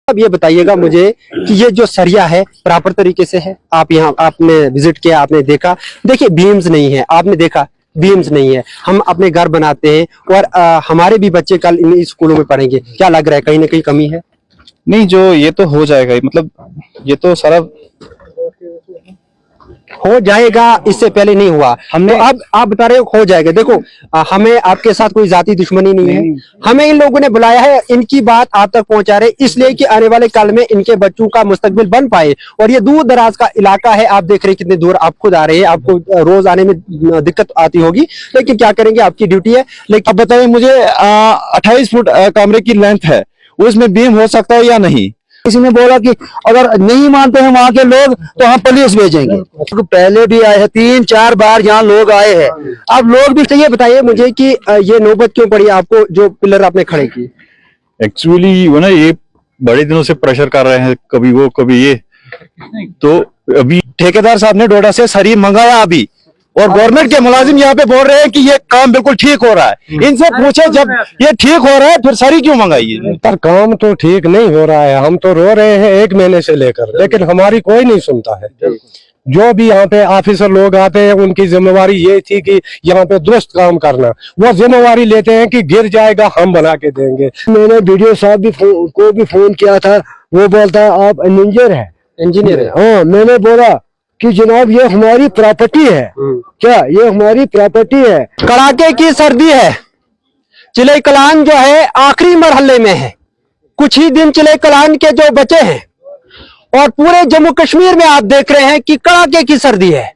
अब ये बताइएगा मुझे कि ये जो सरिया है प्रॉपर तरीके से है? आप यहाँ आपने विजिट किया, आपने देखा, देखिए बीम्स नहीं है, आपने देखा बीम्स नहीं है। हम अपने घर बनाते हैं और हमारे भी बच्चे कल इन स्कूलों में पढ़ेंगे, क्या लग रहा है कहीं ना कहीं कमी है? नहीं, जो ये तो हो जाएगा, मतलब ये तो सारा हो जाएगा, इससे पहले नहीं हुआ। हमने तो अब आप बता रहे हो हो जाएगा। देखो हमें आपके साथ कोई जाति दुश्मनी नहीं है, हमें इन लोगों ने बुलाया है, इनकी बात आप तक पहुंचा रहे इसलिए कि आने वाले कल में इनके बच्चों का मुस्तकबिल बन पाए। और ये दूर दराज का इलाका है, आप देख रहे हैं कितने दूर आप खुद आ रहे हैं, आपको रोज आने में दिक्कत आती होगी, लेकिन क्या करेंगे, आपकी ड्यूटी है। लेकिन अब बताइए मुझे 28 फुट कमरे की लेंथ है, उसमें बीम हो सकता है या नहीं? किसी ने बोला कि अगर नहीं मानते हैं वहाँ के लोग तो हम पुलिस भेजेंगे। तो पहले भी आए हैं, 3-4 बार यहाँ लोग आए हैं, अब लोग भी। तो ये बताइए मुझे कि ये नौबत क्यों पड़ी आपको, जो पिलर आपने खड़े की? एक्चुअली वो ना, ये बड़े दिनों से प्रेशर कर रहे हैं, कभी वो कभी ये, तो अभी ठेकेदार साहब ने डोडा से सरी मंगाया अभी, और गवर्नमेंट के मुलाजिम यहाँ पे बोल रहे हैं कि ये काम बिल्कुल ठीक हो रहा है। इनसे पूछे जब ये ठीक हो रहा है फिर सरी क्यों मंगाई? पर काम तो ठीक नहीं हो रहा है, हम तो रो रहे हैं 1 महीने से लेकर, लेकिन हमारी कोई नहीं सुनता है। जो भी यहाँ पे ऑफिसर लोग आते हैं उनकी जिम्मेवारी ये थी कि यहाँ पे दुरुस्त काम करना, वो जिम्मेवारी लेते हैं कि गिर जाएगा हम बना के देंगे। मैंने वीडियो साहब भी को भी फोन किया था, वो बोलता है आप इंजीनियर है। इंजीनियर है? हाँ, मैंने बोला कि जनाब ये हमारी प्रॉपर्टी है। क्या ये हमारी प्रॉपर्टी है? कड़ाके की सर्दी है, चिले कलान जो है आखिरी मरहले में है, कुछ ही दिन चिले कलान के जो बचे हैं, और पूरे जम्मू कश्मीर में आप देख रहे हैं कि कड़ाके की सर्दी है।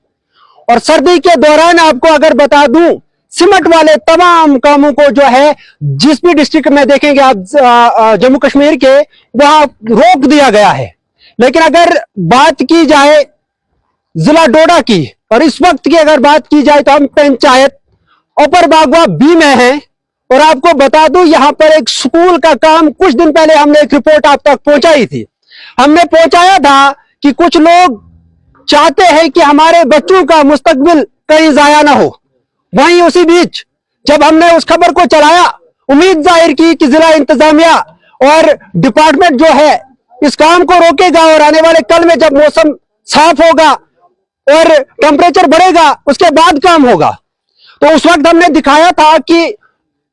और सर्दी के दौरान आपको अगर बता दूं, सीमेंट वाले तमाम कामों को जो है जिस भी डिस्ट्रिक्ट में देखेंगे आप जम्मू कश्मीर के, वहां रोक दिया गया है। लेकिन अगर बात की जाए जिला डोडा की और इस वक्त की अगर बात की जाए तो हम पंचायत ऊपर बागवा बी में हैं। और आपको बता दूं यहां पर एक स्कूल का काम कुछ दिन पहले हमने एक रिपोर्ट आप तक पहुंचाई थी। हमने पहुंचाया था कि कुछ लोग चाहते हैं कि हमारे बच्चों का मुस्तकबिल कहीं जाया ना हो। वहीं उसी बीच जब हमने उस खबर को चलाया, उम्मीद जाहिर की कि जिला इंतजामिया और डिपार्टमेंट जो है इस काम को रोकेगा और आने वाले कल में जब मौसम साफ होगा और टेम्परेचर बढ़ेगा उसके बाद काम होगा। तो उस वक्त हमने दिखाया था कि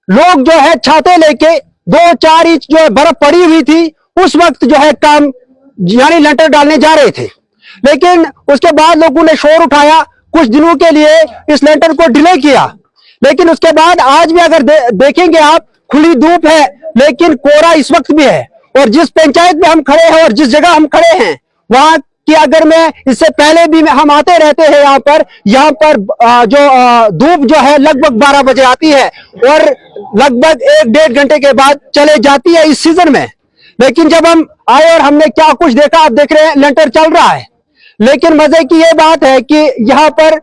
लोग जो है छाते लेके 2-4 इंच जो है बर्फ पड़ी हुई थी, उस वक्त जो है काम यानी लेंटर डालने जा रहे थे। लेकिन उसके बाद लोगों ने शोर उठाया, कुछ दिनों के लिए इस लेंटर को डिले किया। लेकिन उसके बाद आज भी अगर देखेंगे आप, खुली धूप है लेकिन कोहरा इस वक्त भी है। और जिस पंचायत में हम खड़े हैं और जिस जगह हम खड़े हैं वहां कि अगर मैं इससे पहले भी हम आते रहते हैं यहाँ पर जो धूप जो है लगभग 12 बजे आती है और लगभग 1-1.5 घंटे के बाद चले जाती है इस सीजन में। लेकिन जब हम आए और हमने क्या कुछ देखा, आप देख रहे हैं लेंटर चल रहा है। लेकिन मजे की ये बात है कि यहाँ पर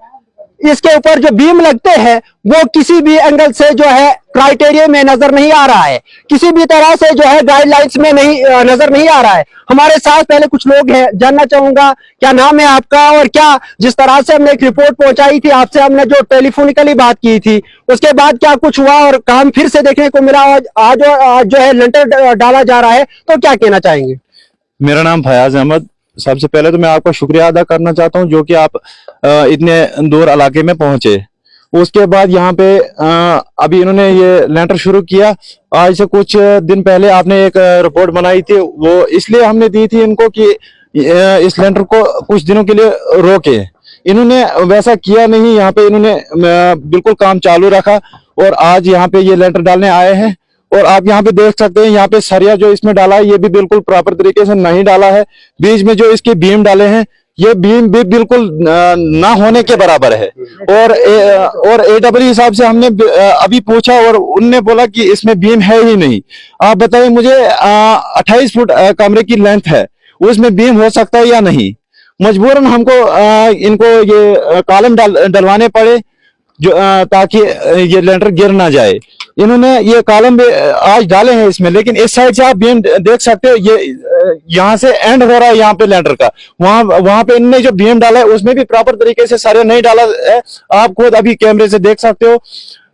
इसके ऊपर जो बीम लगते हैं वो किसी भी एंगल से जो है क्राइटेरिया में नजर नहीं आ रहा है, किसी भी तरह से जो है गाइडलाइंस में नहीं नजर नहीं आ रहा है। हमारे साथ पहले कुछ लोग हैं, जानना चाहूंगा क्या नाम है आपका, और क्या जिस तरह से हमने एक रिपोर्ट पहुंचाई थी आपसे, हमने जो टेलीफोनिकली बात की थी उसके बाद क्या कुछ हुआ और काम फिर से देखने को मिला, आज जो है लेंटर डाला जा रहा है, तो क्या कहना चाहेंगे? मेरा नाम फयाज अहमद। सबसे पहले तो मैं आपका शुक्रिया अदा करना चाहता हूं जो कि आप इतने दूर इलाके में पहुंचे। उसके बाद यहाँ पे अभी इन्होंने ये लेंटर शुरू किया। आज से कुछ दिन पहले आपने एक रिपोर्ट बनाई थी, वो इसलिए हमने दी थी इनको कि इस लेंटर को कुछ दिनों के लिए रोके। इन्होंने वैसा किया नहीं, यहाँ पे इन्होंने बिल्कुल काम चालू रखा और आज यहाँ पे ये लेंटर डालने आए हैं। और आप यहाँ पे देख सकते हैं, यहाँ पे सरिया जो इसमें डाला है ये भी बिल्कुल प्रॉपर तरीके से नहीं डाला है। बीच में जो इसके बीम डाले हैं ये बीम भी बिल्कुल ना होने के बराबर है। और AEE साहब से हमने अभी पूछा और उनने बोला कि इसमें बीम है ही नहीं। आप बताइए मुझे 28 फुट कमरे की लेंथ है, उसमें बीम हो सकता है या नहीं? मजबूरन हमको इनको ये कॉलम डलवाने पड़े जो ताकि ये लेंटर गिर ना जाए। इन्होंने ये कॉलम भी आज डाले हैं इसमें, लेकिन इस साइड से आप बीम देख सकते हो, ये यहाँ से एंड हो रहा है यहाँ पे लेंटर का। वहां पे इन्होंने जो बीम डाला है उसमें भी प्रॉपर तरीके से सरिया नहीं डाला है, आप खुद अभी कैमरे से देख सकते हो।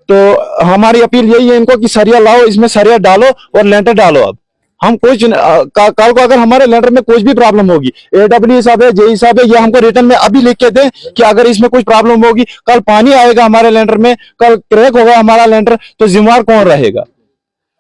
तो हमारी अपील यही है इनको कि सरिया लाओ, इसमें सरिया डालो और लेंटर डालो। अब हम कुछ कल को अगर हमारे लेंटर में कुछ भी प्रॉब्लम होगी, AWE साहब है, JE साहब है, ये हमको रिटर्न में अभी लिख के दें कि अगर इसमें कुछ प्रॉब्लम होगी, कल पानी आएगा हमारे लेंटर में, कल क्रैक होगा हमारा लेंटर, तो जिम्मेवार कौन रहेगा?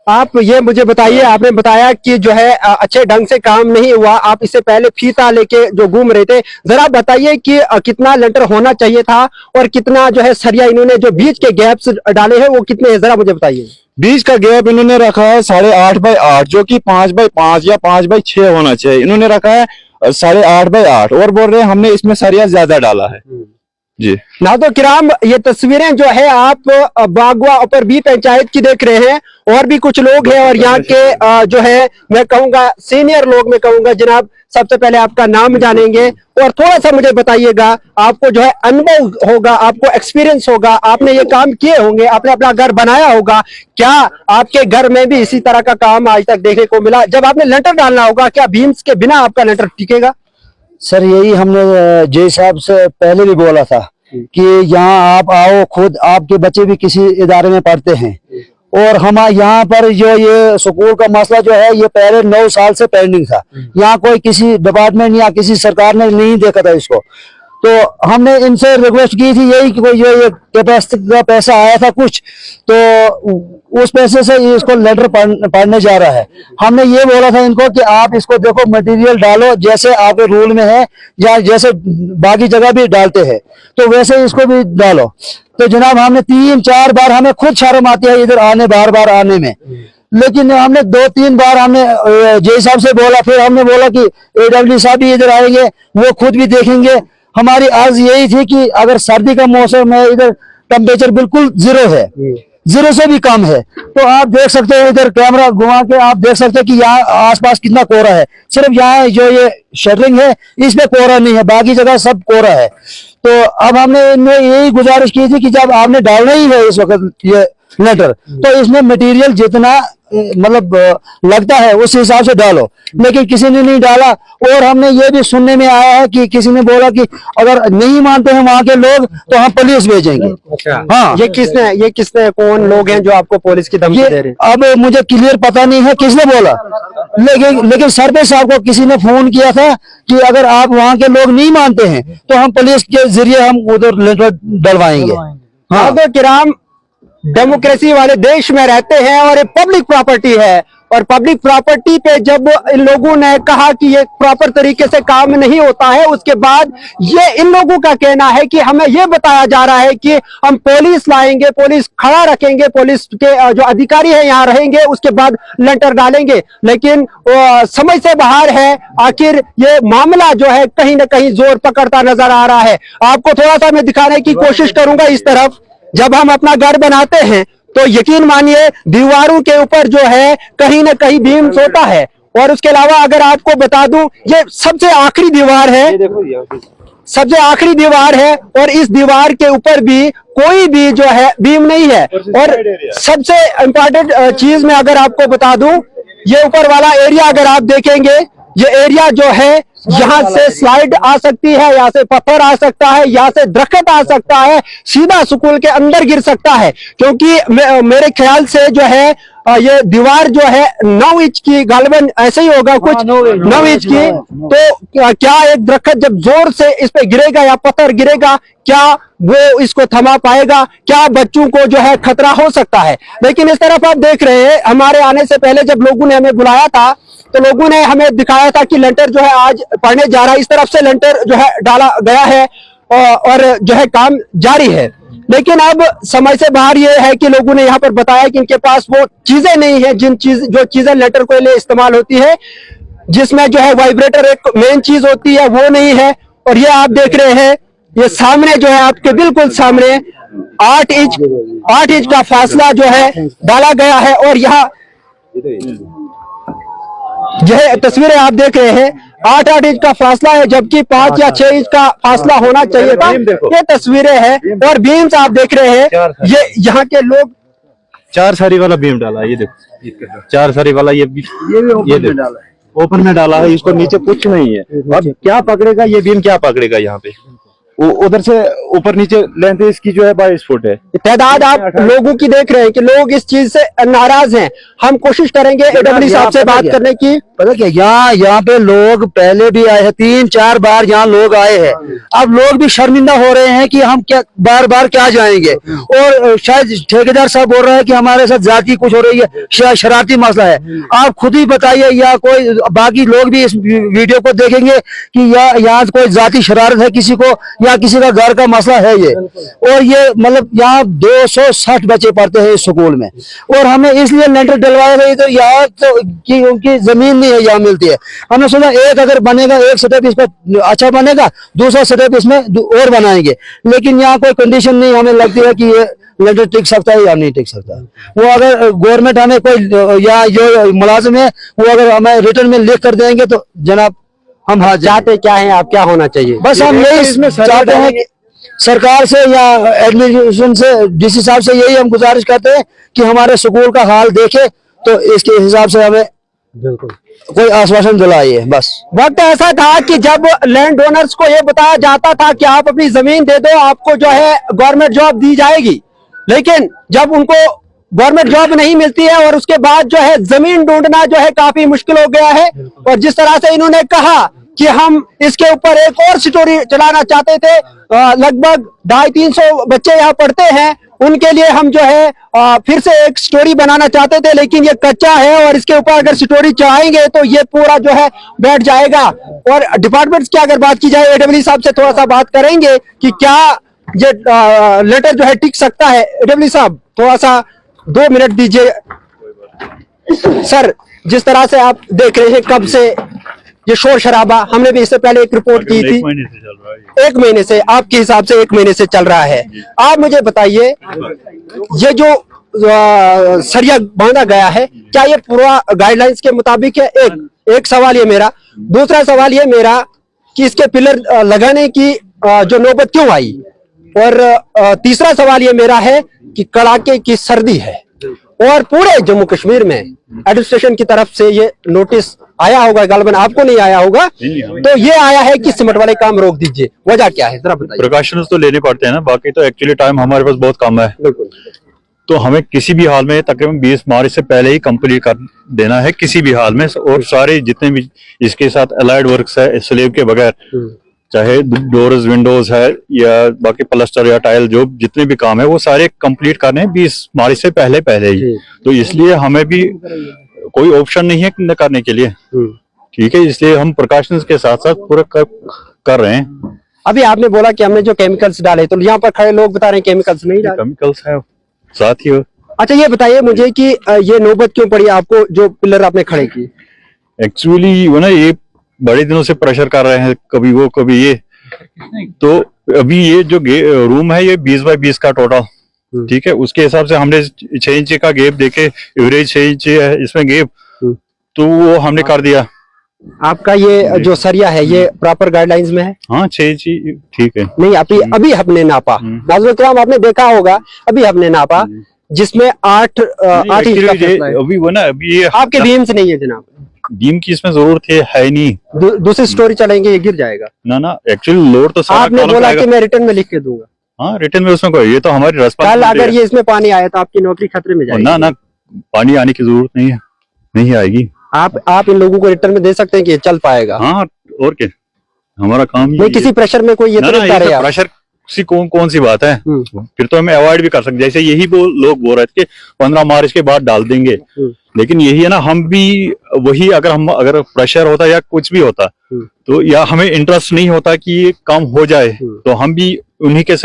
आप ये मुझे बताइए, आपने बताया कि जो है अच्छे ढंग से काम नहीं हुआ, आप इससे पहले फीता लेके जो घूम रहे थे, जरा बताइए कि कितना लेंटर होना चाहिए था और कितना जो है सरिया इन्होंने जो बीच के गैप्स डाले हैं वो कितने हैं, जरा मुझे बताइए। बीच का गैप इन्होंने रखा है 8.5 बाई 8, जो कि 5 बाई 5 या 5 बाई 6 होना चाहिए, इन्होंने रखा है 8.5 बाई 8 और बोल रहे हैं हमने इसमें सरिया ज्यादा डाला है जी। नाज़रीन किराम, ये तस्वीरें जो है आप बागवा अपर बी पंचायत की देख रहे हैं, और भी कुछ लोग हैं और यहाँ के जो है मैं कहूँगा सीनियर लोग, मैं कहूँगा जनाब सबसे पहले आपका नाम जानेंगे और थोड़ा सा मुझे बताइएगा, आपको जो है अनुभव होगा, आपको एक्सपीरियंस होगा, आपने ये काम किए होंगे, आपने अपना घर बनाया होगा, क्या आपके घर में भी इसी तरह का काम आज तक देखने को मिला? जब आपने लेंटर डालना होगा, क्या बीम्स के बिना आपका लेंटर टिकेगा? सर यही हमने जय साहब से पहले भी बोला था कि यहाँ आप आओ, खुद आपके बच्चे भी किसी इदारे में पढ़ते हैं और हम यहाँ पर जो ये स्कूल का मसला जो है ये पहले 9 साल से पेंडिंग था, यहाँ कोई किसी डिपार्टमेंट या किसी सरकार ने नहीं देखा था इसको, तो हमने इनसे रिक्वेस्ट की थी यही कि कोई जो ये कैपेसिटी का पैसा आया था कुछ, तो उस पैसे से इसको लेटर पढ़ने जा रहा है। हमने ये बोला था इनको कि आप इसको देखो मटेरियल डालो जैसे आपके रूल में है या जैसे बाकी जगह भी डालते हैं तो वैसे इसको भी डालो। तो जनाब हमने 3-4 बार, हमें खुद शर्म आती है इधर आने, बार आने में, लेकिन हमने 2-3 बार हमने जय साहब से बोला, फिर हमने बोला कि AWE साहब भी इधर आएंगे, वो खुद भी देखेंगे। हमारी अर्ज यही थी कि अगर सर्दी का मौसम है, इधर टेम्परेचर बिल्कुल 0 है, 0 से भी कम है, तो आप देख सकते हो, इधर कैमरा घुमा के आप देख सकते हो कि यहाँ आसपास कितना कोहरा है। सिर्फ यहाँ जो ये शटरिंग है इसमें कोहरा नहीं है, बाकी जगह सब कोहरा है। तो अब हमने इनमें यही गुजारिश की थी कि जब आपने डालना ही है इस वक्त ये लेटर, तो इसमें मटेरियल जितना मतलब लगता है उस हिसाब से डालो, लेकिन किसी ने नहीं डाला। और हमने ये भी सुनने में आया है कि किसी ने बोला कि अगर नहीं मानते हैं वहाँ के लोग तो हम पुलिस भेजेंगे। हाँ, ये किसने कौन लोग हैं जो आपको पुलिस की धमकी दे रहे हैं? अब मुझे क्लियर पता नहीं है किसने बोला, लेकिन सरपंच साहब को किसी ने फोन किया था कि अगर आप वहाँ के लोग नहीं मानते हैं तो हम पुलिस के जरिए हम उधर लेटर डलवाएंगे। हाँ, तो किराम डेमोक्रेसी वाले देश में रहते हैं और ये पब्लिक प्रॉपर्टी है, और पब्लिक प्रॉपर्टी पे जब इन लोगों ने कहा कि ये प्रॉपर तरीके से काम नहीं होता है, उसके बाद ये इन लोगों का कहना है कि हमें ये बताया जा रहा है कि हम पुलिस लाएंगे, पुलिस खड़ा रखेंगे, पुलिस के जो अधिकारी है यहाँ रहेंगे, उसके बाद लेंटर डालेंगे। लेकिन समझ से बाहर है, आखिर ये मामला जो है कहीं ना कहीं जोर पकड़ता नजर आ रहा है। आपको थोड़ा सा मैं दिखाने की कोशिश करूंगा इस तरफ। जब हम अपना घर बनाते हैं तो यकीन मानिए दीवारों के ऊपर जो है कहीं ना कहीं बीम्स होता है, और उसके अलावा अगर आपको बता दूं ये सबसे आखिरी दीवार है, सबसे आखिरी दीवार है, और इस दीवार के ऊपर भी कोई भी जो है बीम नहीं है। और सबसे इंपॉर्टेंट चीज मैं अगर आपको बता दूं, ये ऊपर वाला एरिया अगर आप देखेंगे, ये एरिया जो है यहाँ से स्लाइड आ सकती है, यहाँ से पत्थर आ सकता है, यहाँ से दरख्त आ सकता है, सीधा स्कूल के अंदर गिर सकता है, क्योंकि मेरे ख्याल से जो है ये दीवार जो है 9 इंच की, गालबन ऐसे ही होगा कुछ 9 इंच की। तो क्या एक दरख्त जब जोर से इस पे गिरेगा या पत्थर गिरेगा, क्या वो इसको थमा पाएगा? क्या बच्चों को जो है खतरा हो सकता है? लेकिन इस तरफ आप देख रहे हैं, हमारे आने से पहले जब लोगों ने हमें बुलाया था तो लोगों ने हमें दिखाया था कि लेंटर जो है आज पड़ने जा रहा है, इस तरफ से लेंटर जो है डाला गया है और जो है काम जारी है। लेकिन अब समय से बाहर ये है कि लोगों ने यहाँ पर बताया कि इनके पास वो चीजें नहीं है जो चीजें लेंटर के लिए इस्तेमाल होती है, जिसमें जो है वाइब्रेटर एक मेन चीज होती है, वो नहीं है। और ये आप देख रहे हैं, ये सामने जो है आपके बिल्कुल सामने 8 इंच का फासला जो है डाला गया है, और यहाँ यह तस्वीरें आप देख रहे हैं 8 इंच का फासला है, जबकि 5 या 6 इंच का फासला होना चाहिए था। ये तस्वीरें हैं, और बीम्स आप देख रहे हैं, ये यहाँ के लोग 4 सारी वाला बीम डाला है, ये देखो 4 सारी वाला, ये ओपन में डाला है, इसको नीचे कुछ नहीं है। अब क्या पकड़ेगा ये बीम, क्या पकड़ेगा यहाँ पे? उधर से ऊपर नीचे लेंथ इसकी जो है 22 फुट है। तादाद आप लोगों की देख रहे हैं कि लोग इस चीज से नाराज हैं। हम कोशिश करेंगे एडब्ल्यू साहब से बात करने की। पता क्या, यहाँ पे लोग पहले भी आए हैं, 3-4 बार यहाँ लोग आए हैं। अब लोग भी शर्मिंदा हो रहे हैं कि हम क्या बार बार क्या जाएंगे। और शायद ठेकेदार साहब बोल रहे हैं कि हमारे साथ जाति कुछ हो रही है, शायद शरारती मसला है। आप खुद ही बताइए, या कोई बाकी लोग भी इस वीडियो को देखेंगे कि यहाँ कोई जाति शरारत है किसी को, या किसी का घर का मसला है ये। और ये मतलब यहाँ 260 बच्चे पढ़ते हैं इस स्कूल में, और हमें इसलिए लेंटर डलवाया गई तो यहाँ तो कि उनकी जमीन नहीं है, यहाँ मिलती है। हमने सोचा एक अगर बनेगा, एक सेटअप इसका अच्छा बनेगा, दूसरा सेटअप इसमें और बनाएंगे, लेकिन यहाँ कोई कंडीशन नहीं हमें लगती है कि ये लेंटर टिक सकता है या नहीं टिक सकता। वो अगर गवर्नमेंट हमें कोई या जो मुलाजिम है वो अगर हमें रिटर्न में लिख कर देंगे तो जनाब हम चाहते क्या है आप, क्या होना चाहिए? बस हम यही चाहते हैं कि सरकार से या एडमिनिस्ट्रेशन से, डीसी साहब से यही हम गुजारिश करते हैं कि हमारे स्कूल का हाल देखे तो इसके हिसाब से हमें कोई आश्वासन दिलाइए। बस वक्त ऐसा था कि जब लैंड ओनर्स को ये बताया जाता था कि आप अपनी जमीन दे दो, आपको जो है गवर्नमेंट जॉब दी जाएगी, लेकिन जब उनको गवर्नमेंट जॉब नहीं मिलती है और उसके बाद जो है जमीन ढूंढना जो है काफी मुश्किल हो गया है। और जिस तरह से इन्होंने कहा कि हम इसके ऊपर एक और स्टोरी चलाना चाहते थे, लगभग 250-300 बच्चे यहाँ पढ़ते हैं, उनके लिए हम जो है फिर से एक स्टोरी बनाना चाहते थे, लेकिन ये कच्चा है और इसके ऊपर अगर स्टोरी चलाएंगे तो ये पूरा जो है बैठ जाएगा। और डिपार्टमेंट्स की अगर बात की जाए, एडब्ल्यू साहब से थोड़ा सा बात करेंगे कि क्या ये लेटर जो है टिक सकता है। एडब्ल्यू साहब थोड़ा सा 2 मिनट दीजिए। सर, जिस तरह से आप देख रहे हैं कब से ये शोर शराबा, हमने भी इससे पहले एक रिपोर्ट की थी, 1 महीने से चल रहा है। 1 महीने से, आपके हिसाब से 1 महीने से चल रहा है। आप मुझे बताइए, ये जो सरिया बांधा गया है, क्या ये पूरा गाइडलाइंस के मुताबिक है? एक सवाल ये मेरा। दूसरा सवाल ये मेरा कि इसके पिलर लगाने की जो नौबत क्यों आई? और तीसरा सवाल ये मेरा है कि कड़ाके की सर्दी है और पूरे जम्मू कश्मीर में एडमिनिस्ट्रेशन की तरफ से ये नोटिस आया होगा, गालबन आपको नहीं आया होगा, तो ये आया है कि सीमेंट वाले काम रोक दीजिए। वजह क्या है जरा बताइए। प्रिकॉशंस तो लेने पड़ते हैं ना, बाकी तो एक्चुअली टाइम हमारे पास बहुत कम है। तो हमें किसी भी हाल में तकरीबन 20 मार्च से पहले ही कंप्लीट कर देना है, किसी भी हाल में। और सारे जितने भी इसके साथ अलाइड वर्क्स है स्लेब के बगैर, चाहे डोर्स विंडोज है या बाकी प्लास्टर या टाइल, जो जितने भी काम है वो सारे कंप्लीट करने हैं 20 मार्च से पहले ही। तो इसलिए हमें भी कोई ऑप्शन नहीं है करने के लिए, ठीक है। इसलिए हम प्रिकॉशंस के साथ साथ पूरा कर रहे हैं। अभी आपने बोला कि हमने जो केमिकल्स डाले, तो यहाँ पर खड़े लोग बता रहे हैं केमिकल्स नहीं डाले। केमिकल्स है साथ ही। अच्छा, ये बताइए मुझे कि ये नौबत क्यों पड़ी आपको, जो पिलर आपने खड़े की? एक्चुअली वो ना, ये बड़े दिनों से प्रेशर कर रहे हैं, कभी वो कभी ये। तो अभी ये जो रूम है ये 20 बाय 20 का टोटल, ठीक है। उसके हिसाब से हमने 6 इंच का गैप देके, एवरेज 6 इंच है इसमें गैप, तो वो हमने कर दिया। आपका ये जो सरिया है ये प्रॉपर गाइडलाइंस में है? हाँ, 6 इंच ठीक है। नहीं, अभी हमने नापा, नाज़रीन आपने देखा होगा, अभी हमने नापा जिसमें 8 इंच का फैसला है। अभी वो ना, अभी ये आपके बीम से नहीं है जनाब, बीम की इसमें जरूरत है नहीं। दूसरी स्टोरी चलेंगे, ये गिर जाएगा ना, एक्चुअली लोड तो सारा आपने बोला कि मैं रिटर्न में लिख के दूंगा। हाँ, रिटर्न में उसमें कोई, ये तो हमारी कल अगर ये इसमें पानी आया तो आपकी नौकरी खतरे में जाएगी। ना, पानी आने की जरूरत नहीं है, नहीं आएगी। आप इन लोगों को रिटर्न में दे सकते हैं कि ये चल पाएगा। हाँ, और क्या, हमारा काम नहीं, किसी प्रेशर में कोई ये प्रेशर सी कौन सी बात है, फिर तो हमें अवॉइड भी कर सकते। जैसे यही लोग बोल रहे थे कि 15 मार्च के बाद डाल देंगे, लेकिन यही है ना, हम भी वही, अगर प्रेशर होता या कुछ भी होता तो, या हमें इंटरेस्ट नहीं होता कि ये काम हो जाए, तो हम भी उन्हीं के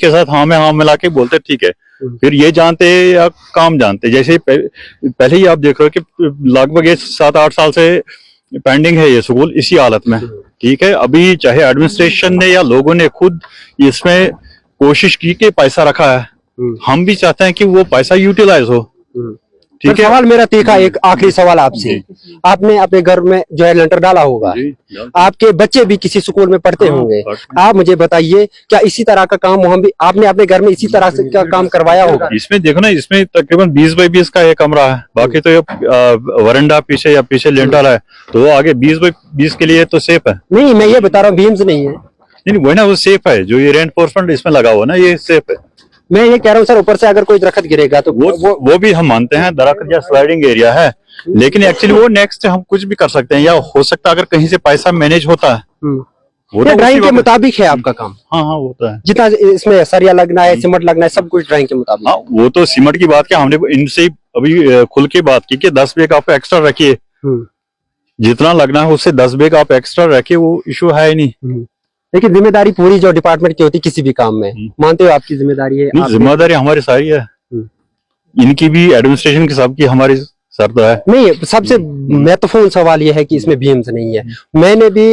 साथ हाँ में हाँ मिला के बोलते ठीक है। फिर ये जानते या काम जानते, जैसे पहले ही आप देख रहे हो कि लगभग 7-8 साल से पेंडिंग है ये स्कूल इसी हालत में, ठीक है। अभी चाहे एडमिनिस्ट्रेशन ने या लोगों ने खुद इसमें कोशिश की कि पैसा रखा है, हम भी चाहते हैं कि वो पैसा यूटिलाइज हो, ठीक है। सवाल मेरा तीखा, एक आखिरी सवाल आपसे। आपने अपने घर में जो है लेंटर डाला होगा, आपके बच्चे भी किसी स्कूल में पढ़ते होंगे, आप मुझे बताइए क्या इसी तरह का काम हम भी आपने अपने घर में इसी तरह से क्या काम करवाया होगा? इसमें देखो ना, इसमें तकरीबन 20 बाय 20 का एक कमरा है, बाकी तो ये वरंडा पीछे या पीछे लेंटर है, तो आगे 20 बाय 20 के लिए तो सेफ है। नहीं, मैं ये बता रहा हूँ बीम्स नहीं है, नहीं वही ना, वो सेफ है, जो ये रेनफोर्समेंट इसमें लगा हुआ ना, ये सेफ है। मैं ये कह रहा हूँ सर, ऊपर से अगर कोई दरख्त गिरेगा तो वो भी हम मानते हैं, दरख्त या स्लाइडिंग एरिया है, लेकिन एक्चुअली वो नेक्स्ट हम कुछ भी कर सकते हैं, या हो सकता है अगर कहीं से पैसा मैनेज होता है वो तो ड्राइंग के मुताबिक है आपका काम। हाँ हाँ वो तो है, जितना इसमें सरिया लगना है, सीमेंट लगना है, सब कुछ ड्राइंग के मुताबिक। हाँ वो तो सीमेंट की बात क्या, हमने इनसे ही अभी खुल के बात की कि 10 बैग आप एक्स्ट्रा रखिए, जितना लगना है उससे 10 बैग आप एक्स्ट्रा रखिए, वो इशू है ही नहीं। लेकिन जिम्मेदारी पूरी जो डिपार्टमेंट की होती है किसी भी काम में, मानते हो आपकी जिम्मेदारी है? नहीं, जिम्मेदारी हमारी सारी है, इनकी भी, एडमिनिस्ट्रेशन की, सबकी, हमारी सर तो है। नहीं, सबसे महत्वपूर्ण सवाल यह है कि इसमें बीम्स नहीं है। मैंने भी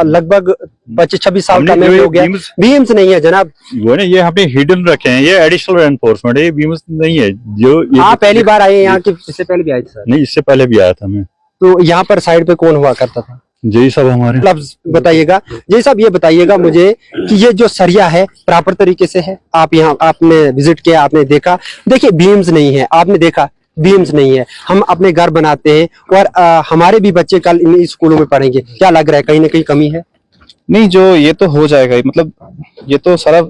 लगभग 25-26 साल का मैं हो गया, बीम्स नहीं है जनाब। वो ना, ये हमने हिडन रखे हैं, ये एडिशनल एनफोर्समेंट है, ये बीम्स नहीं है। जो ये आप पहली बार आए यहाँ की? इससे पहले भी आए थे सर? नहीं, इससे पहले भी आया था मैं। तो यहाँ पर साइड पे कौन हुआ करता था? जी सब हमारे। बताइएगा जी साहब, ये बताइएगा मुझे कि ये जो सरिया है प्रॉपर तरीके से है? आप यहाँ, आपने विजिट किया, आपने देखा? देखिए बीम्स नहीं है, आपने देखा बीम्स नहीं है। हम अपने घर बनाते हैं और हमारे भी बच्चे कल इन स्कूलों में पढ़ेंगे, क्या लग रहा है कहीं ना कहीं कमी है? नहीं, जो ये तो हो जाएगा, मतलब ये तो सारा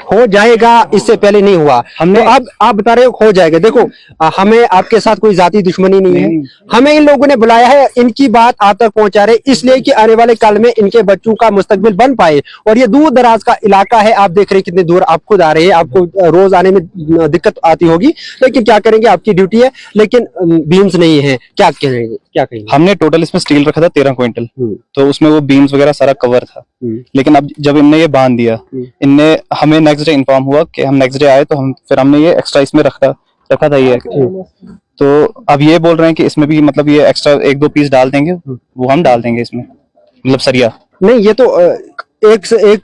हो जाएगा, इससे पहले नहीं हुआ। हमने तो अब आप बता रहे हो हो जाएगा। देखो हमें आपके साथ कोई जाति दुश्मनी नहीं है, हमें इन लोगों ने बुलाया है, इनकी बात आप तक पहुंचा रहे, इसलिए कि आने वाले कल में इनके बच्चों का मुस्तकबिल बन पाए। और ये दूर दराज का इलाका है, आप देख रहे हैं कितने दूर आप खुद आ रहे हैं, आपको रोज आने में दिक्कत आती होगी, लेकिन क्या करेंगे, आपकी ड्यूटी है। लेकिन बीम्स नहीं है, क्या कहेंगे, क्या कहेंगे? हमने टोटल इसमें स्टील रखा था 13 क्विंटल, तो उसमें वो बीम्स वगैरह सारा कवर था। लेकिन अब जब इनने ये बांध दिया, इनने हमें नेक्स्ट डे इन्फॉर्म हुआ कि हम नेक्स्ट डे आए, तो हमने ये एक्स्ट्रा इसमें रखा था ये। तो अब ये बोल रहे हैं कि इसमें भी मतलब ये एक्स्ट्रा 1-2 पीस डाल देंगे, वो हम डाल देंगे इसमें, मतलब सरिया नहीं। ये तो एक से एक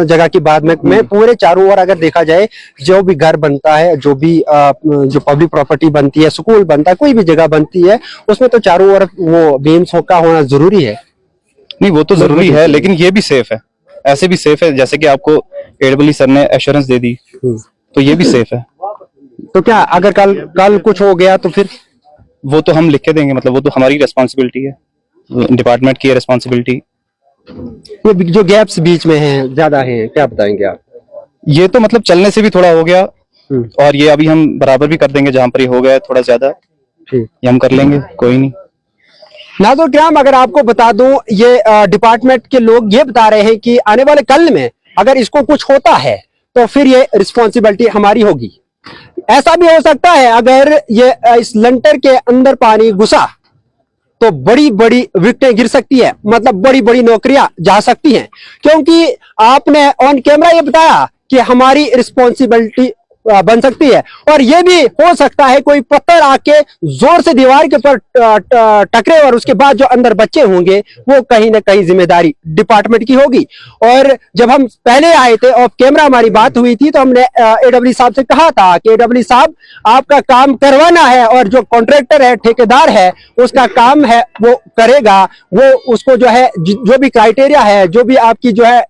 जगह की बात में पूरे चारों ओर अगर देखा जाए, जो भी घर बनता है, जो भी जो पब्लिक प्रॉपर्टी बनती है, स्कूल बनता है, कोई भी जगह बनती है, उसमें तो चारों ओर वो बीम्स का होना जरूरी है। नहीं, वो तो जरूरी है, लेकिन ये भी सेफ है, ऐसे भी सेफ है, जैसे कि आपको एडब्ल्यू सर ने एश्योरेंस दे दी, तो ये भी सेफ है। तो क्या अगर कल कुछ हो गया तो फिर? वो तो हम लिख के देंगे, मतलब वो तो हमारी रिस्पॉन्सिबिलिटी है, डिपार्टमेंट की रिस्पॉन्सिबिलिटी। ये जो गैप्स बीच में हैं ज्यादा हैं, क्या बताएंगे आप? ये तो मतलब चलने से भी थोड़ा हो गया, और ये अभी हम बराबर भी कर देंगे, जहां पर ये हो गया थोड़ा ज्यादा ये हम कर लेंगे, कोई नहीं। नाज़रीन किराम, अगर आपको बता दूं, ये डिपार्टमेंट के लोग ये बता रहे हैं कि आने वाले कल में अगर इसको कुछ होता है तो फिर ये रिस्पॉन्सिबिलिटी हमारी होगी। ऐसा भी हो सकता है अगर ये इस लंटर के अंदर पानी घुसा तो बड़ी बड़ी विकेटें गिर सकती है, मतलब बड़ी बड़ी नौकरियां जा सकती हैं, क्योंकि आपने ऑन कैमरा ये बताया कि हमारी रिस्पॉन्सिबिलिटी बन सकती है। और ये भी हो सकता है कोई पत्थर आके जोर से दीवार के ऊपर टकरे और उसके बाद जो अंदर बच्चे होंगे वो कहीं ना कहीं जिम्मेदारी डिपार्टमेंट की होगी। और जब हम पहले आए थे और कैमरा हमारी बात हुई थी तो हमने एडब्ल्यू साहब से कहा था कि एडब्ल्यू साहब आपका काम करवाना है और जो कॉन्ट्रैक्टर है, ठेकेदार है, उसका काम है वो करेगा, वो उसको जो है जो भी क्राइटेरिया है, जो भी आपकी जो है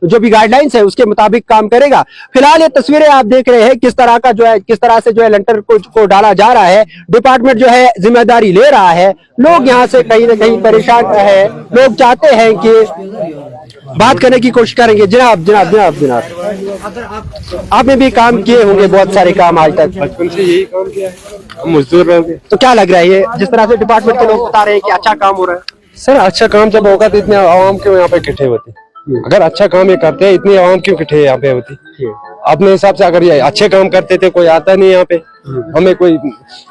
जो भी गाइडलाइंस है उसके मुताबिक काम करेगा। फिलहाल ये तस्वीरें आप देख रहे हैं किस तरह का जो है, किस तरह से जो है लंटर को डाला जा रहा है। डिपार्टमेंट जो है जिम्मेदारी ले रहा है, लोग यहाँ से कहीं ना कहीं परेशान है, लोग चाहते हैं कि बात करने की कोशिश करेंगे। जनाब जनाब जनाब जनाब, आपने भी काम किए होंगे बहुत सारे काम आज तक, बचपन से यही काम किया है, हम मजदूर रहे। तो क्या लग रहा है ये जिस तरह से डिपार्टमेंट के लोग बता रहे हैं कि अच्छा काम हो रहा है? सर अच्छा काम जब होगा तो इतने आवाम क्यों यहाँ पे इकट्ठे होते? अगर अच्छा काम ये करते हैं, इतनी आवाम क्यों इकट्ठे यहाँ पे होती? अपने हिसाब से अगर ये अच्छे काम करते थे, कोई आता नहीं यहाँ पे, हमें कोई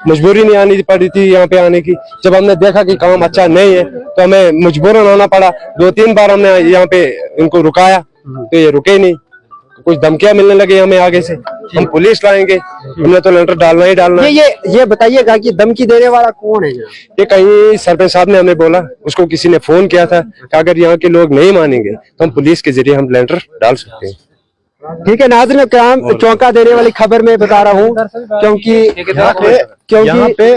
मजबूरी नहीं आनी पड़ी थी यहाँ पे आने की। जब हमने देखा कि काम अच्छा नहीं है तो हमें मजबूरन आना पड़ा। 2-3 बार हमने यहाँ पे इनको रुकाया तो ये रुके नहीं, कुछ धमकियां मिलने लगी हमें आगे से, हम पुलिस लाएंगे, हमने तो लेंटर डालना ही डालना है। ये बताइएगा कि धमकी देने वाला कौन है? ये कहीं सरपंच साहब ने हमें बोला, उसको किसी ने फोन किया था कि अगर यहाँ के लोग नहीं मानेंगे तो हम पुलिस के जरिए हम लेंटर डाल सकते हैं। ठीक है नाज़रीन किराम, चौंका देने वाली खबर मैं बता रहा हूँ, क्योंकि यहाँ पे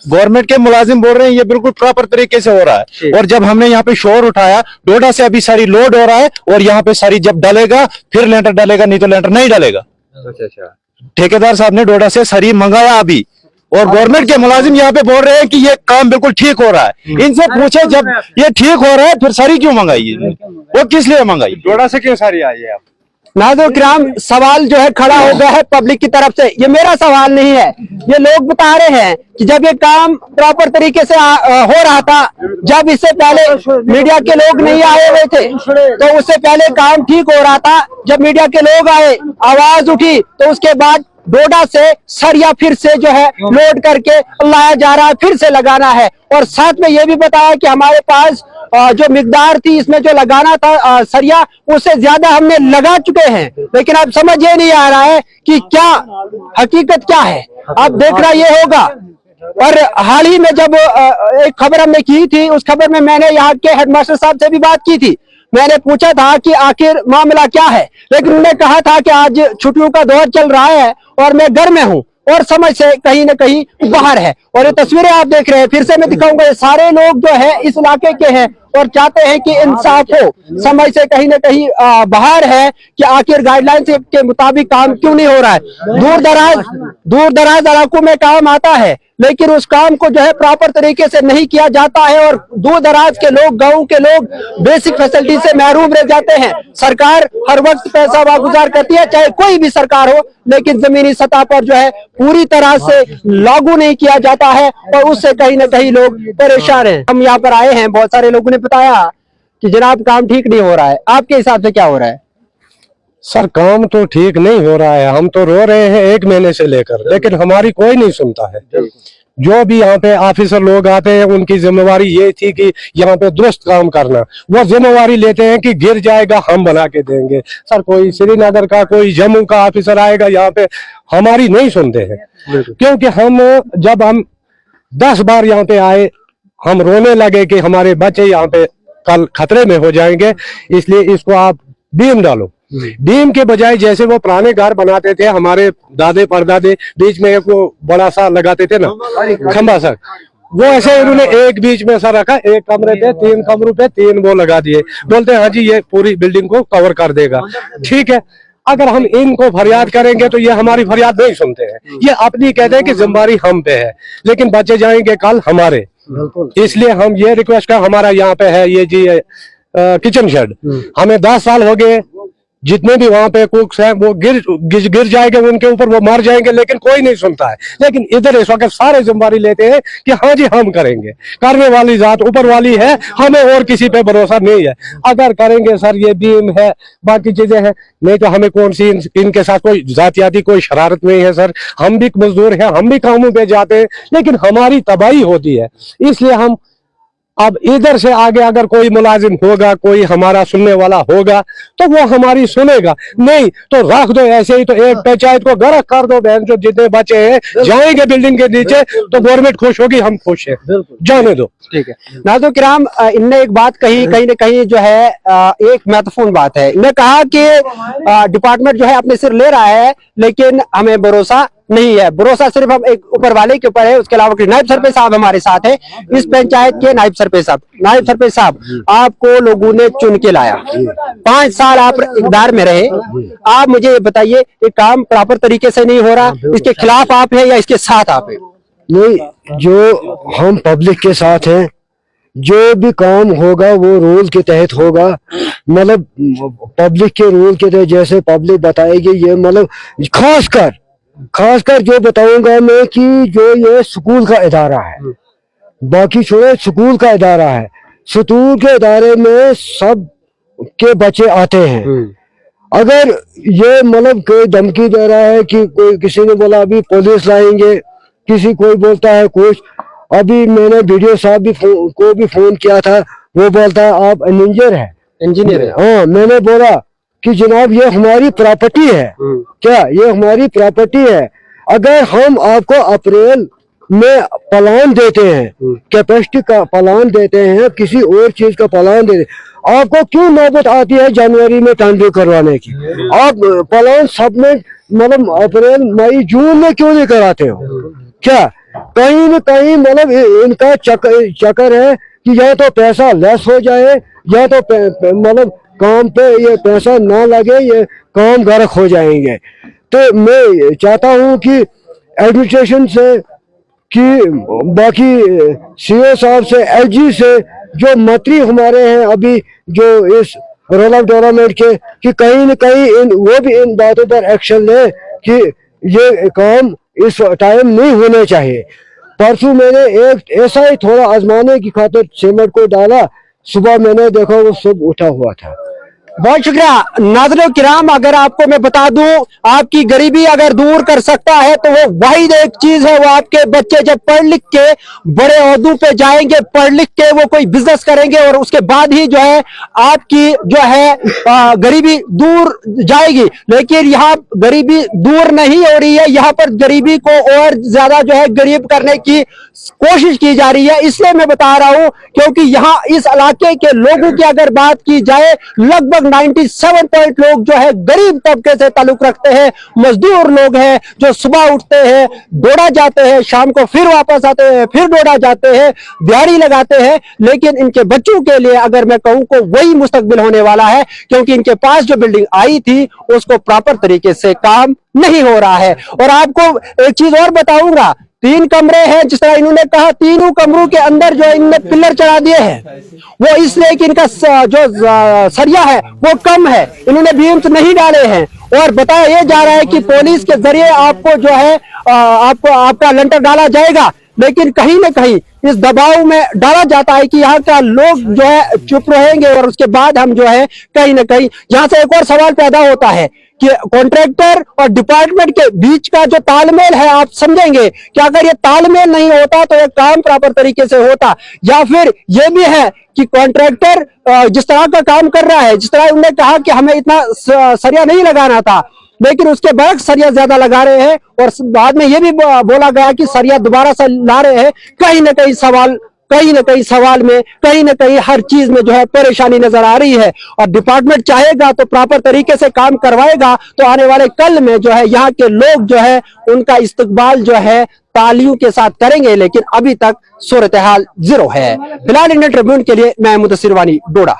गवर्नमेंट के मुलाजिम बोल रहे हैं ये बिल्कुल प्रॉपर तरीके से हो रहा है। और जब हमने यहाँ पे शोर उठाया, डोडा से अभी सारी लोड हो रहा है और यहाँ पे सारी जब डलेगा फिर लेंटर डलेगा, नहीं तो लेंटर नहीं डलेगा। अच्छा। ठेकेदार साहब ने डोडा से सारी मंगाया अभी, और गवर्नमेंट के मुलाजिम यहाँ पे बोल रहे हैं कि ये काम बिल्कुल ठीक हो रहा है। इनसे पूछे जब ये ठीक हो रहा है फिर सारी क्यों मंगाई है? वो किस लिए मंगाई? जोड़ा से क्यों सारी आई है? आप नाज़रीन किराम, सवाल जो है खड़ा हो गया है पब्लिक की तरफ से। ये मेरा सवाल नहीं है, ये लोग बता रहे हैं कि जब ये काम प्रॉपर तरीके से हो रहा था, जब इससे पहले मीडिया के लोग नहीं आए हुए थे तो उससे पहले काम ठीक हो रहा था। जब मीडिया के लोग आए, आवाज उठी, तो उसके बाद डोडा से सरिया फिर से जो है लोड करके लाया जा रहा है, फिर से लगाना है। और साथ में ये भी बताया कि हमारे पास जो मिकदार थी इसमें जो लगाना था सरिया, उससे ज्यादा हमने लगा चुके हैं। लेकिन अब समझ ये नहीं आ रहा है कि क्या हकीकत क्या है। अब देख रहा ये होगा। और हाल ही में जब एक खबर हमने की थी, उस खबर में मैंने यहाँ के हेडमास्टर साहब से भी बात की थी। मैंने पूछा था कि आखिर मामला क्या है, लेकिन उन्होंने कहा था कि आज छुट्टियों का दौर चल रहा है और मैं घर में हूँ और समझ से कहीं न कहीं बाहर है। और ये तस्वीरें आप देख रहे हैं, फिर से मैं दिखाऊंगा, ये सारे लोग जो है इस इलाके के हैं और चाहते हैं कि इंसाफ हो। समझ से कहीं न कहीं बाहर है कि आखिर गाइडलाइंस के मुताबिक काम क्यों नहीं हो रहा है। दूर दराज इलाकों में काम आता है, लेकिन उस काम को जो है प्रॉपर तरीके से नहीं किया जाता है और दूर दराज के लोग, गांव के लोग बेसिक फैसिलिटी से महरूम रह जाते हैं। सरकार हर वक्त पैसा वागुजार करती है, चाहे कोई भी सरकार हो, लेकिन जमीनी सतह पर जो है पूरी तरह से लागू नहीं किया जाता है और उससे कहीं ना कहीं लोग परेशान हैं। हम यहाँ पर आए हैं, बहुत सारे लोगों ने बताया कि जनाब काम ठीक नहीं हो रहा है। आपके हिसाब से क्या हो रहा है? सर काम तो ठीक नहीं हो रहा है, हम तो रो रहे हैं 1 महीने से लेकर, लेकिन हमारी कोई नहीं सुनता है। जो भी यहाँ पे ऑफिसर लोग आते हैं उनकी जिम्मेवारी ये थी कि यहाँ पे दुरुस्त काम करना, वो जिम्मेवारी लेते हैं कि गिर जाएगा हम बना के देंगे। सर कोई श्रीनगर का, कोई जम्मू का ऑफिसर आएगा यहाँ पे, हमारी नहीं सुनते हैं। क्योंकि जब हम 10 बार यहाँ पे आए, हम रोने लगे कि हमारे बच्चे यहाँ पे कल खतरे में हो जाएंगे, इसलिए इसको आप बीम डालो। बीम के बजाय जैसे वो पुराने घर बनाते थे हमारे दादे परदादे, बीच में एक वो बड़ा सा लगाते थे ना खंबा सा, वो ऐसे उन्होंने एक बीच में सा रखा, एक कमरे पे 3 कमरों पे 3 वो लगा दिए। बोलते हैं हाँ जी ये पूरी बिल्डिंग को कवर कर देगा। ठीक है, अगर हम इनको फरियाद करेंगे तो ये हमारी फरियाद नहीं सुनते हैं, ये अपनी कहते हैं कि जिम्मेदारी हम पे है, लेकिन बच्चे जाएंगे कल हमारे। इसलिए हम ये रिक्वेस्ट कर, हमारा यहाँ पे है ये जी किचन शेड, हमें 10 साल हो गए, जितने भी वहां पे कुक्स हैं वो गिर जाएंगे उनके ऊपर, वो मर जाएंगे, लेकिन कोई नहीं सुनता है। लेकिन इधर इस वक्त सारे जिम्मेदारी लेते हैं कि हाँ जी हम करेंगे, करने वाली जात ऊपर वाली है, हमें और किसी पे भरोसा नहीं है। अगर करेंगे सर ये बीम है, बाकी चीजें हैं, नहीं तो हमें कौन सी इनके साथ कोई जातियाती कोई शरारत नहीं है। सर हम भी मजदूर हैं, हम भी कामों पे जाते हैं, लेकिन हमारी तबाही होती है। इसलिए हम अब इधर से आगे अगर कोई मुलाजिम होगा, कोई हमारा सुनने वाला होगा तो वो हमारी सुनेगा, नहीं तो रख दो ऐसे ही। तो एक पंचायत को गर्क कर दो, बहन जो जितने बचे हैं जाएंगे बिल्डिंग के नीचे, तो गवर्नमेंट खुश होगी, हम खुश हैं, जाने दो। ठीक है नाज़रीन किराम, इनने एक बात कही, कहीं ना कहीं जो है एक महत्वपूर्ण बात है। इन्होंने कहा कि डिपार्टमेंट जो है अपने सिर ले रहा है, लेकिन हमें भरोसा नहीं है। भरोसा सिर्फ हम एक ऊपर वाले के ऊपर है, उसके अलावा नायब सरपंच साहब हमारे साथ है, इस पंचायत के नायब सरपंच साहब। नायब सरपंच साहब, आपको लोगों ने चुन के लाया, 5 साल आप इक़्तिदार में रहे, आप मुझे ये बताइए ये काम प्रॉपर तरीके से नहीं हो रहा, इसके खिलाफ आप है या इसके साथ आप है? नहीं, जो हम पब्लिक के साथ हैं, जो भी काम होगा वो रूल के तहत होगा, मतलब पब्लिक के रूल के तहत, जैसे पब्लिक बताएगी। ये मतलब खासकर जो बताऊंगा मैं कि जो ये स्कूल का इदारा है, बाकी छोड़े, स्कूल का इदारा है, स्कूल के इदारे में सब के बच्चे आते हैं। अगर ये मतलब कोई धमकी दे रहा है कि कोई, किसी ने बोला अभी पुलिस लाएंगे, किसी कोई बोलता है कुछ। अभी मैंने वीडियो साहब भी को भी फोन किया था, वो बोलता है आप इंजीनियर है। हाँ, मैंने बोला कि जनाब ये हमारी प्रॉपर्टी है, क्या ये हमारी प्रॉपर्टी है? अगर हम आपको अप्रैल में प्लान देते हैं, कैपेसिटी का प्लान देते हैं, किसी और चीज का प्लान देते, आपको क्यों नौबत आती है जनवरी में टेंडर करवाने की? आप प्लान सबमिट मतलब अप्रैल मई जून में क्यों नहीं कराते हो? क्या कहीं न कहीं मतलब इनका चक्कर है कि या तो पैसा लेस हो जाए, या तो मतलब काम पे ये पैसा ना लगे, ये काम गर्क हो जाएंगे। तो मैं चाहता हूं कि एडमिनिस्ट्रेशन से कि बाकी सीओ साहब से, एलजी से, जो मंत्री हमारे हैं अभी जो इस रूरल डेवलपमेंट के, कि कहीं न कहीं वो भी इन बातों पर एक्शन ले कि ये काम इस टाइम नहीं होने चाहिए। परसों मैंने एक ऐसा ही थोड़ा आजमाने की खातिर सीमेंट को डाला, सुबह मैंने देखा वो सब उठा हुआ था। बहुत शुक्रिया नाज़रीन किराम। अगर आपको मैं बता दूं, आपकी गरीबी अगर दूर कर सकता है तो वो वाहिद एक चीज है, वो आपके बच्चे जब पढ़ लिख के बड़े ओहदों पे जाएंगे, पढ़ लिख के वो कोई बिजनेस करेंगे और उसके बाद ही जो है आपकी जो है गरीबी दूर जाएगी। लेकिन यहाँ गरीबी दूर नहीं हो रही है, यहाँ पर गरीबी को और ज्यादा जो है गरीब करने की कोशिश की जा रही है। इसलिए मैं बता रहा हूं क्योंकि यहाँ इस इलाके के लोगों की अगर बात की जाए, लगभग 97 लोग जो है गरीब तबके से ताल्लुक रखते हैं, मजदूर लोग हैं जो सुबह उठते हैं, डोडा जाते हैं, शाम को फिर वापस आते हैं, फिर डोडा जाते हैं, दिहाड़ी लगाते हैं। लेकिन इनके बच्चों के लिए अगर मैं कहूं को वही मुस्तकबिल होने वाला है, क्योंकि इनके पास जो बिल्डिंग आई थी उसको प्रॉपर तरीके से काम नहीं हो रहा है। और आपको एक चीज और बताऊंगा, 3 कमरे हैं, जिस तरह इन्होंने कहा, तीनों कमरों के अंदर जो इन्होंने पिलर चढ़ा दिए हैं, वो इसलिए कि इनका जो सरिया है वो कम है, इन्होंने बीम्स नहीं डाले हैं। और बताया यह जा रहा है कि पुलिस के जरिए आपको जो है आपको आपका लेंटर डाला जाएगा, लेकिन कहीं ना कहीं इस दबाव में डाला जाता है कि यहाँ का लोग जो है चुप रहेंगे और उसके बाद हम जो है कहीं ना कहीं। यहाँ से एक और सवाल पैदा होता है कि कॉन्ट्रैक्टर और डिपार्टमेंट के बीच का जो तालमेल है, आप समझेंगे कि अगर ये तालमेल नहीं होता तो ये काम प्रॉपर तरीके से होता, या फिर ये भी है कि कॉन्ट्रैक्टर जिस तरह का काम कर रहा है, जिस तरह उन्होंने कहा कि हमें इतना सरिया नहीं लगाना था, लेकिन उसके बरक्स सरिया ज्यादा लगा रहे हैं और बाद में यह भी बोला गया कि सरिया दोबारा से ला रहे हैं। कहीं ना कहीं सवाल में कहीं ना कहीं हर चीज में जो है परेशानी नजर आ रही है। और डिपार्टमेंट चाहेगा तो प्रॉपर तरीके से काम करवाएगा तो आने वाले कल में जो है यहाँ के लोग जो है उनका इस्तकबाल जो है तालियों के साथ करेंगे। लेकिन अभी तक सूरत हाल 0 है। फिलहाल इंडियन ट्रिब्यून के लिए मैं मुदस्सिर वानी, डोडा।